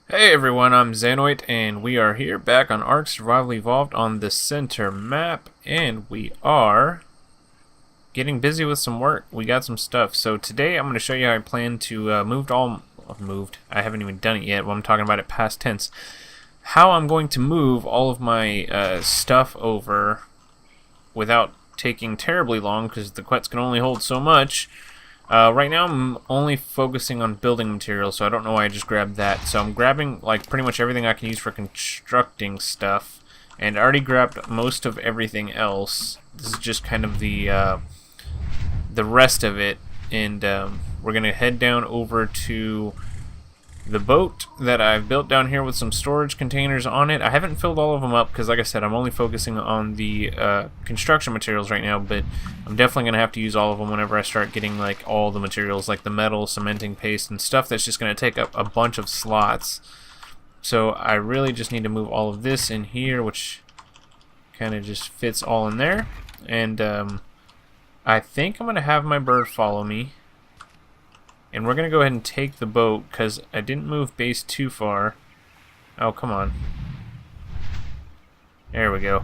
Hey everyone, I'm Xanoid, and we are here back on ARK Survival Evolved on the center map, and we are getting busy with some work. We got some stuff. So today I'm going to show you how I plan to I haven't even done it yet. Well, I'm talking about it past tense. How I'm going to move all of my stuff over without taking terribly long, because the quets can only hold so much. Right now I'm only focusing on building materials, so I don't know why I just grabbed that. So I'm grabbing like pretty much everything I can use for constructing stuff, and I already grabbed most of everything else. This is just kind of the rest of it, and we're gonna head down over to the boat that I've built down here with some storage containers on it. I haven't filled all of them up because, like I said, I'm only focusing on the construction materials right now, but I'm definitely going to have to use all of them whenever I start getting like all the materials, like the metal, cementing paste, and stuff that's just going to take up a bunch of slots. So I really just need to move all of this in here, which kind of just fits all in there. And I think I'm going to have my bird follow me. And we're going to go ahead and take the boat, because I didn't move base too far. Oh, come on. There we go.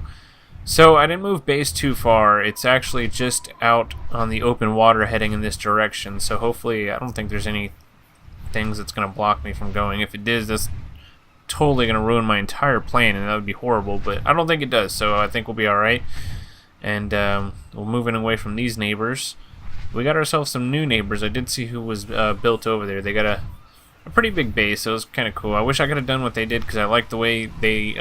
So I didn't move base too far. It's actually just out on the open water heading in this direction. So hopefully, I don't think there's any things that's going to block me from going. If it is, that's totally going to ruin my entire plan, and that would be horrible. But I don't think it does, so I think we'll be alright. And we're moving away from these neighbors. We got ourselves some new neighbors. I did see who was built over there. They got a pretty big base, so it was kind of cool. I wish I could have done what they did, because I like the way they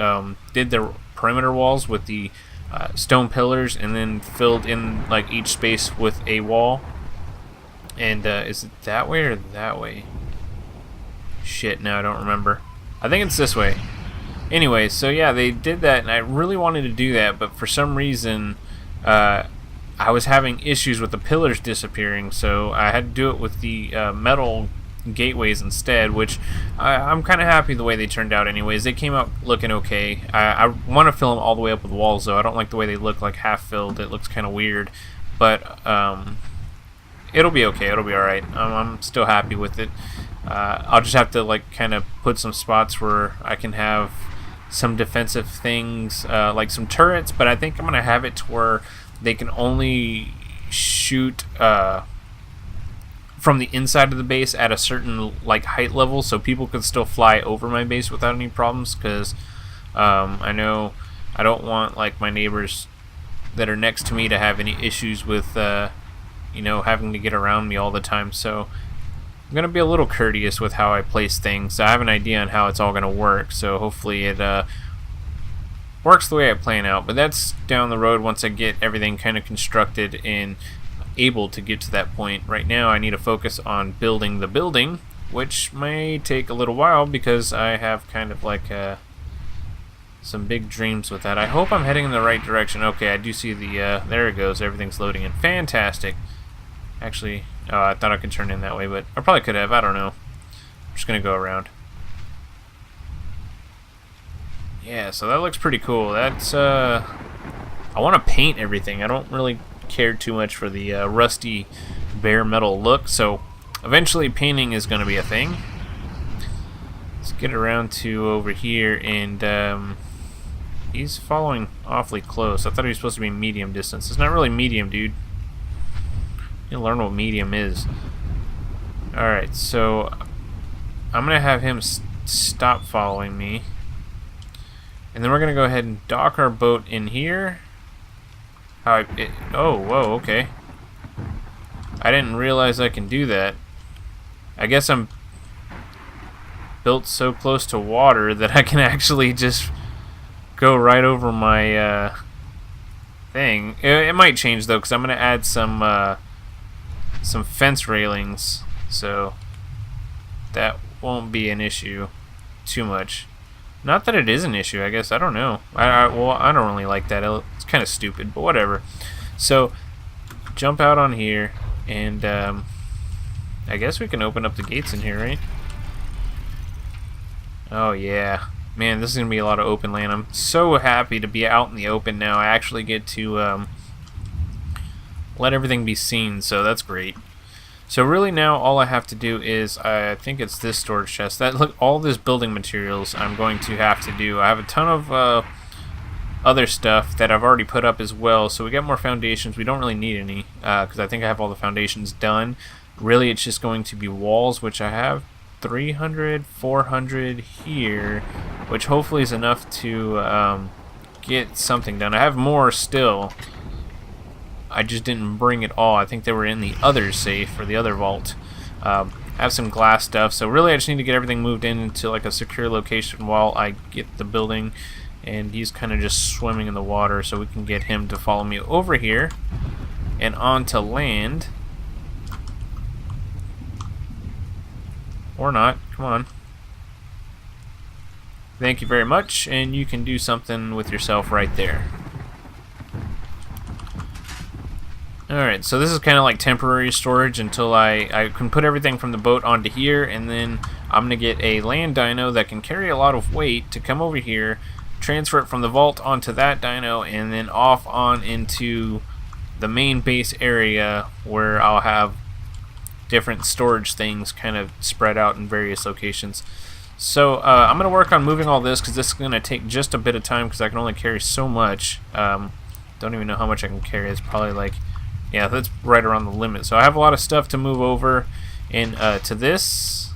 did their perimeter walls with the stone pillars, and then filled in like each space with a wall. And is it that way or that way? Shit, no, I don't remember. I think it's this way. Anyway, so yeah, they did that, and I really wanted to do that, but for some reason I was having issues with the pillars disappearing, so I had to do it with the metal gateways instead, which I'm kind of happy the way they turned out anyways. They came out looking okay. I want to fill them all the way up with walls, though. I don't like the way they look like half filled. It looks kind of weird, but it'll be okay. It'll be alright. I'm still happy with it. I'll just have to like kind of put some spots where I can have some defensive things, like some turrets, but I think I'm going to have it to where they can only shoot from the inside of the base at a certain like height level, so people could still fly over my base without any problems. Because I know I don't want like my neighbors that are next to me to have any issues with having to get around me all the time. So I'm gonna be a little courteous with how I place things. I have an idea on how it's all gonna work, so hopefully it works the way I plan out. But that's down the road once I get everything kind of constructed and able to get to that point. Right now I need to focus on building the building, which may take a little while because I have kind of like some big dreams with that. I hope I'm heading in the right direction. Okay, I do see the there it goes, everything's loading in. Fantastic. Actually, oh, I thought I could turn in that way, but I probably could have. I don't know. I'm just gonna go around. Yeah, so that looks pretty cool. That's I want to paint everything. I don't really care too much for the rusty bare metal look, so eventually painting is going to be a thing. Let's get around to over here, and he's following awfully close. I thought he was supposed to be medium distance. It's not really medium, dude. You'll learn what medium is. Alright, so I'm going to have him stop following me. And then we're going to go ahead and dock our boat in here. Oh, whoa, okay. I didn't realize I can do that. I guess I'm built so close to water that I can actually just go right over my thing. It might change, though, because I'm going to add some fence railings, so that won't be an issue too much. Not that it is an issue, I guess. I don't know. Well, I don't really like that. It's kind of stupid, but whatever. So, jump out on here, and I guess we can open up the gates in here, right? Oh, yeah. Man, this is going to be a lot of open land. I'm so happy to be out in the open now. I actually get to let everything be seen, so that's great. So really now all I have to do is, I think it's this storage chest. That look, all this building materials I'm going to have to do. I have a ton of other stuff that I've already put up as well. So we got more foundations. We don't really need any because I think I have all the foundations done. Really, it's just going to be walls, which I have 300, 400 here, which hopefully is enough to get something done. I have more still. I just didn't bring it all. I think they were in the other safe or the other vault. I have some glass stuff, so really I just need to get everything moved into like a secure location while I get the building. And he's kind of just swimming in the water, so we can get him to follow me over here and onto land. Or not. Come on. Thank you very much, and you can do something with yourself right there. Alright, so this is kind of like temporary storage until I can put everything from the boat onto here, and then I'm going to get a land dino that can carry a lot of weight to come over here, transfer it from the vault onto that dino, and then off on into the main base area where I'll have different storage things kind of spread out in various locations. So I'm going to work on moving all this because this is going to take just a bit of time because I can only carry so much. Don't even know how much I can carry. It's probably like, yeah, that's right around the limit. So I have a lot of stuff to move over in to this,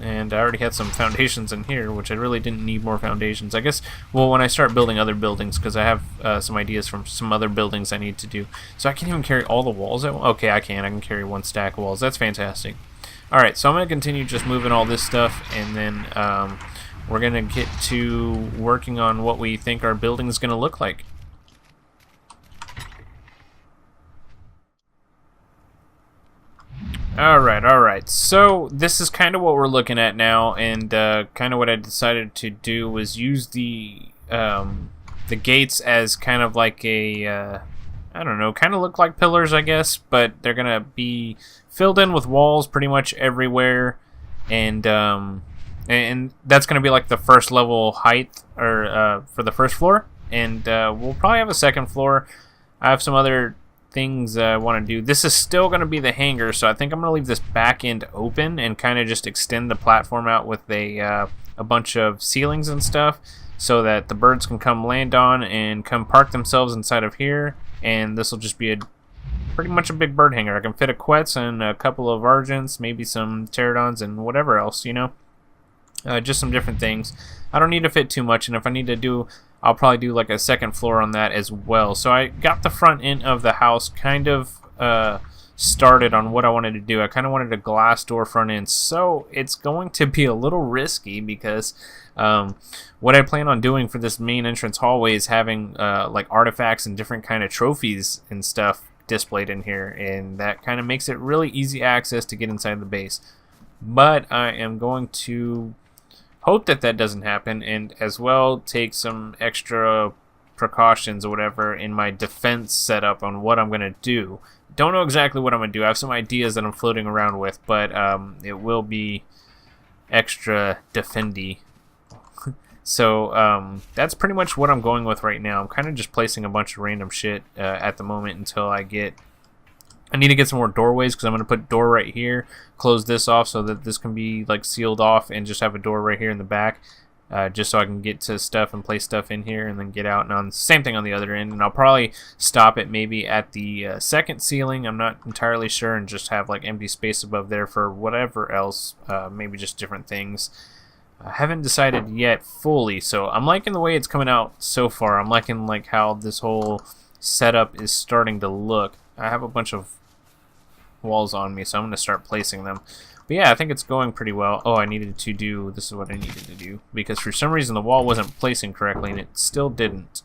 and I already had some foundations in here, which I really didn't need more foundations. I guess, well, when I start building other buildings, because I have some ideas from some other buildings I need to do. So I can't even carry all the walls at once. Okay, I can carry one stack of walls. That's fantastic. Alright, so I'm going to continue just moving all this stuff, and then we're going to get to working on what we think our building is going to look like. Alright, so this is kind of what we're looking at now, and kind of what I decided to do was use the gates as kind of like a, I don't know, kind of look like pillars, I guess, but they're going to be filled in with walls pretty much everywhere, and that's going to be like the first level height, or for the first floor, and we'll probably have a second floor. I have some other things I want to do. This is still going to be the hangar, so I think I'm going to leave this back end open and kind of just extend the platform out with a bunch of ceilings and stuff so that the birds can come land on and come park themselves inside of here, and this will just be pretty much a big bird hangar. I can fit a Quetz and a couple of Argents, maybe some Pterodons and whatever else, you know. Just some different things. I don't need to fit too much, and if I need to do, I'll probably do like a second floor on that as well. So I got the front end of the house kind of started on what I wanted to do. I kind of wanted a glass door front end, so it's going to be a little risky because what I plan on doing for this main entrance hallway is having like artifacts and different kind of trophies and stuff displayed in here, and that kind of makes it really easy access to get inside the base. But I am going to hope that that doesn't happen, and as well take some extra precautions or whatever in my defense setup on what I'm going to do. Don't know exactly what I'm going to do. I have some ideas that I'm floating around with, but it will be extra defendy. So that's pretty much what I'm going with right now. I'm kind of just placing a bunch of random shit at the moment until I need to get some more doorways, because I'm going to put a door right here, close this off so that this can be like sealed off, and just have a door right here in the back, just so I can get to stuff and place stuff in here and then get out. And on same thing on the other end, and I'll probably stop it maybe at the second ceiling. I'm not entirely sure, and just have like empty space above there for whatever else, maybe just different things. I haven't decided yet fully, so I'm liking the way it's coming out so far. I'm liking like how this whole setup is starting to look. I have a bunch of walls on me, so I'm going to start placing them. But yeah, I think it's going pretty well. Oh, this is what I needed to do, because for some reason the wall wasn't placing correctly, and it still didn't.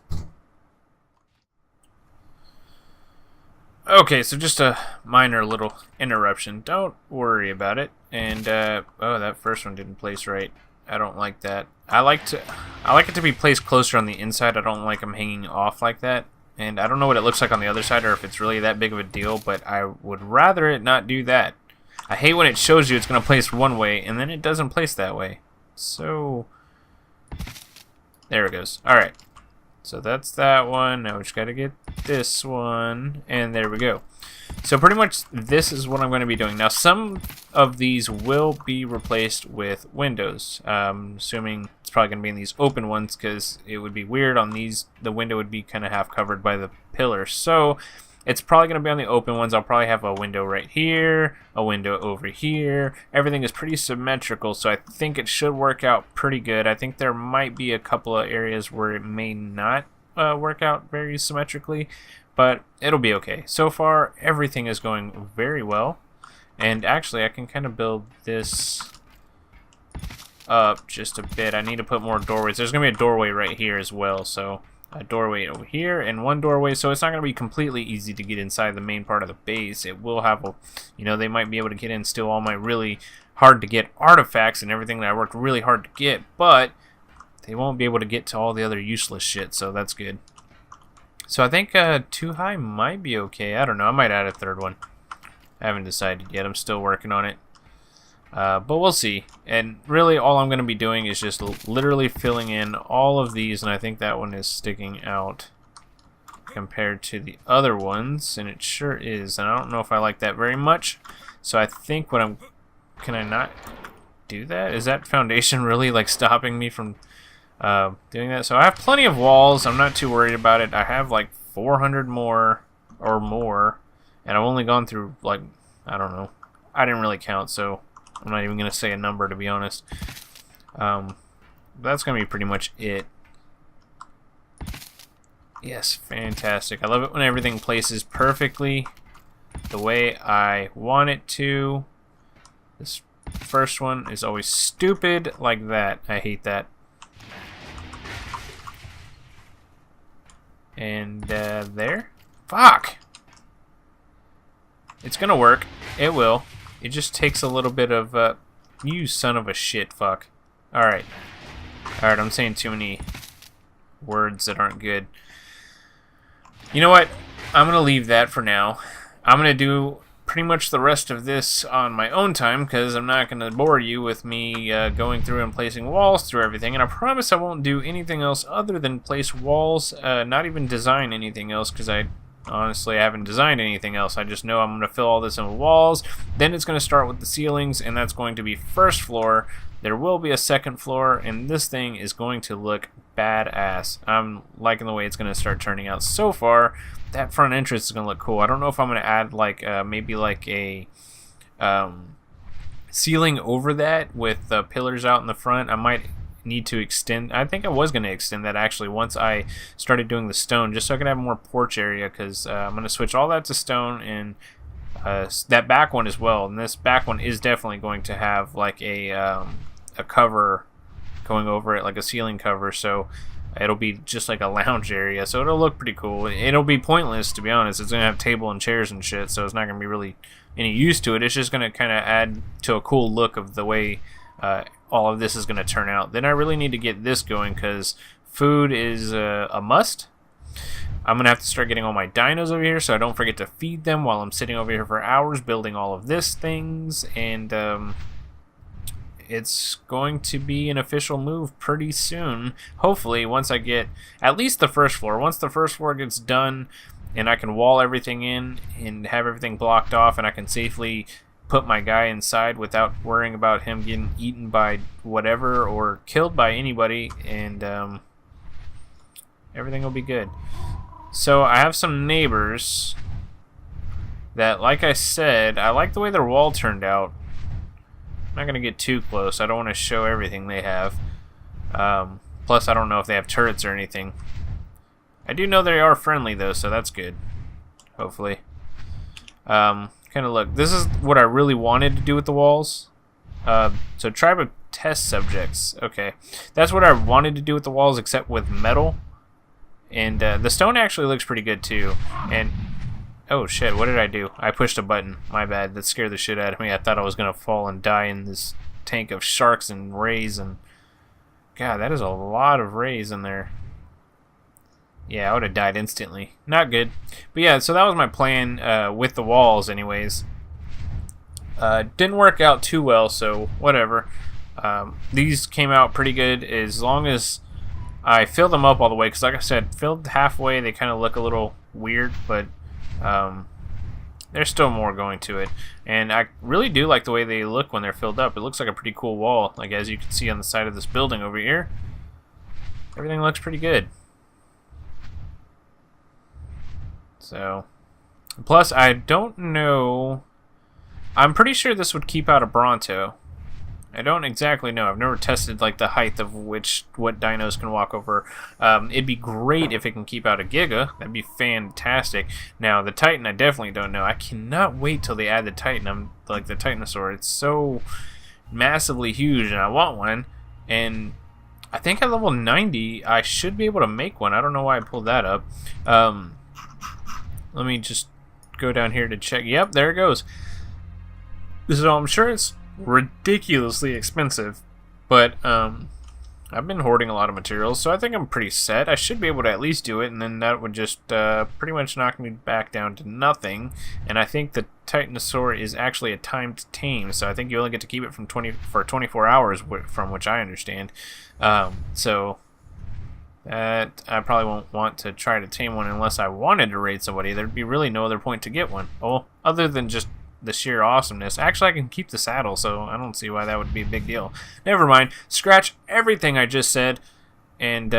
Okay, so just a minor little interruption. Don't worry about it. And oh, that first one didn't place right. I don't like that. I like it to be placed closer on the inside. I don't like them hanging off like that. And I don't know what it looks like on the other side, or if it's really that big of a deal, but I would rather it not do that. I hate when it shows you it's going to place one way, and then it doesn't place that way. So, there it goes. Alright, so that's that one. Now we just got to get this one, and there we go. So pretty much this is what I'm going to be doing. Now some of these will be replaced with windows. Assuming it's probably going to be in these open ones because it would be weird on these. The window would be kind of half covered by the pillar. So it's probably going to be on the open ones. I'll probably have a window right here, a window over here. Everything is pretty symmetrical, so I think it should work out pretty good. I think there might be a couple of areas where it may not work out very symmetrically, but it'll be okay. So far, everything is going very well. And actually, I can kind of build this up just a bit. I need to put more doorways. There's going to be a doorway right here as well, so a doorway over here and one doorway, so it's not going to be completely easy to get inside the main part of the base. It will have a, you know, they might be able to get in still all my really hard to get artifacts and everything that I worked really hard to get, but they won't be able to get to all the other useless shit, so that's good. So I think 2 high might be okay. I don't know, I might add a third one. I haven't decided yet, I'm still working on it. But we'll see. And really all I'm going to be doing is just literally filling in all of these, and I think that one is sticking out compared to the other ones, and it sure is. And I don't know if I like that very much. So I think what I'm... Can I not do that? Is that foundation really like stopping me from doing that? So I have plenty of walls. I'm not too worried about it. I have like 400 more or more, and I've only gone through like, I don't know. I didn't really count, so I'm not even going to say a number, to be honest. That's going to be pretty much it. Yes, fantastic. I love it when everything places perfectly the way I want it to. This first one is always stupid like that. I hate that. And there. Fuck! It's going to work. It will. It just takes a little bit of, you son of a shit, fuck. Alright. Alright, I'm saying too many words that aren't good. You know what? I'm going to leave that for now. I'm going to do pretty much the rest of this on my own time, because I'm not going to bore you with me going through and placing walls through everything. And I promise I won't do anything else other than place walls, not even design anything else, because honestly, I haven't designed anything else. I just know I'm going to fill all this in with walls. Then it's going to start with the ceilings, and that's going to be first floor. There will be a second floor, and this thing is going to look badass. I'm liking the way it's going to start turning out so far. That front entrance is going to look cool. I don't know if I'm going to add like maybe like a ceiling over that with pillars out in the front. I might need to extend. I think I was going to extend that actually once I started doing the stone, just so I could have more porch area, because I'm going to switch all that to stone, and that back one as well. And this back one is definitely going to have like a cover going over it, like a ceiling cover, so it'll be just like a lounge area, so it'll look pretty cool. It'll be pointless, to be honest. It's going to have table and chairs and shit, so it's not going to be really any use to it. It's just going to kind of add to a cool look of the way all of this is going to turn out. Then I really need to get this going, because food is a must. I'm going to have to start getting all my dinos over here so I don't forget to feed them while I'm sitting over here for hours building all of this things. And it's going to be an official move pretty soon. Hopefully, once I get at least the first floor. Once the first floor gets done and I can wall everything in and have everything blocked off, and I can safely put my guy inside without worrying about him getting eaten by whatever or killed by anybody, and everything will be good. So I have some neighbors that, like I said, I like the way their wall turned out. I'm not going to get too close. I don't want to show everything they have. Plus, I don't know if they have turrets or anything. I do know they are friendly, though, so that's good. Hopefully. Kind of look. This is what I really wanted to do with the walls. So tribe of test subjects. Okay. That's what I wanted to do with the walls, except with metal. And the stone actually looks pretty good, too. And... oh shit, what did I do? I pushed a button. My bad. That scared the shit out of me. I thought I was going to fall and die in this tank of sharks and rays. And God, that is a lot of rays in there. Yeah, I would have died instantly. Not good. But yeah, so that was my plan with the walls anyways. Didn't work out too well, so whatever. These came out pretty good as long as I fill them up all the way. Because like I said, filled halfway, they kind of look a little weird. But there's still more going to it. And I really do like the way they look when they're filled up. It looks like a pretty cool wall, like as you can see on the side of this building over here. Everything looks pretty good. So, plus I don't know, I'm pretty sure this would keep out a Bronto. I don't exactly know. I've never tested like the height of what dinos can walk over. It'd be great if it can keep out a Giga. That'd be fantastic. Now the Titan, I definitely don't know. I cannot wait till they add the Titan. I'm like the Titanosaur. It's so massively huge, and I want one. And I think at level 90, I should be able to make one. I don't know why I pulled that up. Let me just go down here to check. Yep, there it goes. So I'm sure it's ridiculously expensive, but I've been hoarding a lot of materials, so I think I'm pretty set. I should be able to at least do it, and then that would just pretty much knock me back down to nothing. And I think the Titanosaur is actually a timed tame, so I think you only get to keep it for 24 hours, from which I understand. So that I probably won't want to try to tame one unless I wanted to raid somebody. There'd be really no other point to get one. Oh, other than just the sheer awesomeness. Actually, I can keep the saddle, so I don't see why that would be a big deal. Never mind. Scratch everything I just said, and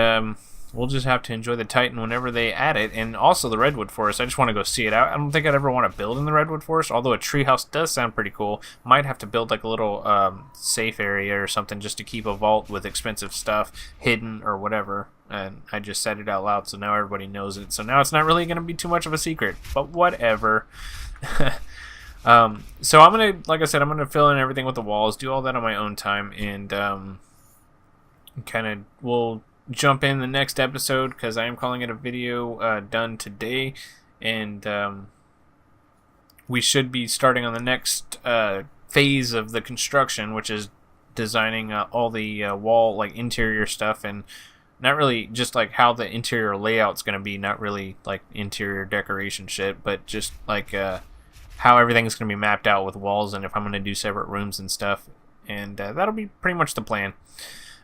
we'll just have to enjoy the Titan whenever they add it. And also the Redwood Forest. I just want to go see it out. I don't think I'd ever want to build in the Redwood Forest, although a treehouse does sound pretty cool. Might have to build like a little safe area or something just to keep a vault with expensive stuff hidden or whatever. And I just said it out loud, so now everybody knows it. So now it's not really going to be too much of a secret, but whatever. So I'm gonna, like I said, I'm gonna fill in everything with the walls, do all that on my own time, and kind of we'll jump in the next episode because I am calling it a video done today, and we should be starting on the next phase of the construction, which is designing all the wall, like interior stuff, and not really just like how the interior layout's gonna be, not really like interior decoration shit, but just like how everything's going to be mapped out with walls, and if I'm going to do separate rooms and stuff. And that'll be pretty much the plan.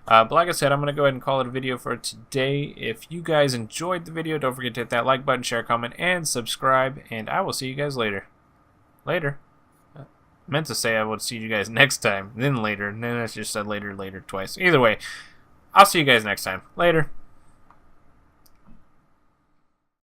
But like I said, I'm going to go ahead and call it a video for today. If you guys enjoyed the video, don't forget to hit that like button, share, comment, and subscribe. And I will see you guys later. Later. Meant to say I would see you guys next time, then later. And then I just said later twice. Either way, I'll see you guys next time. Later.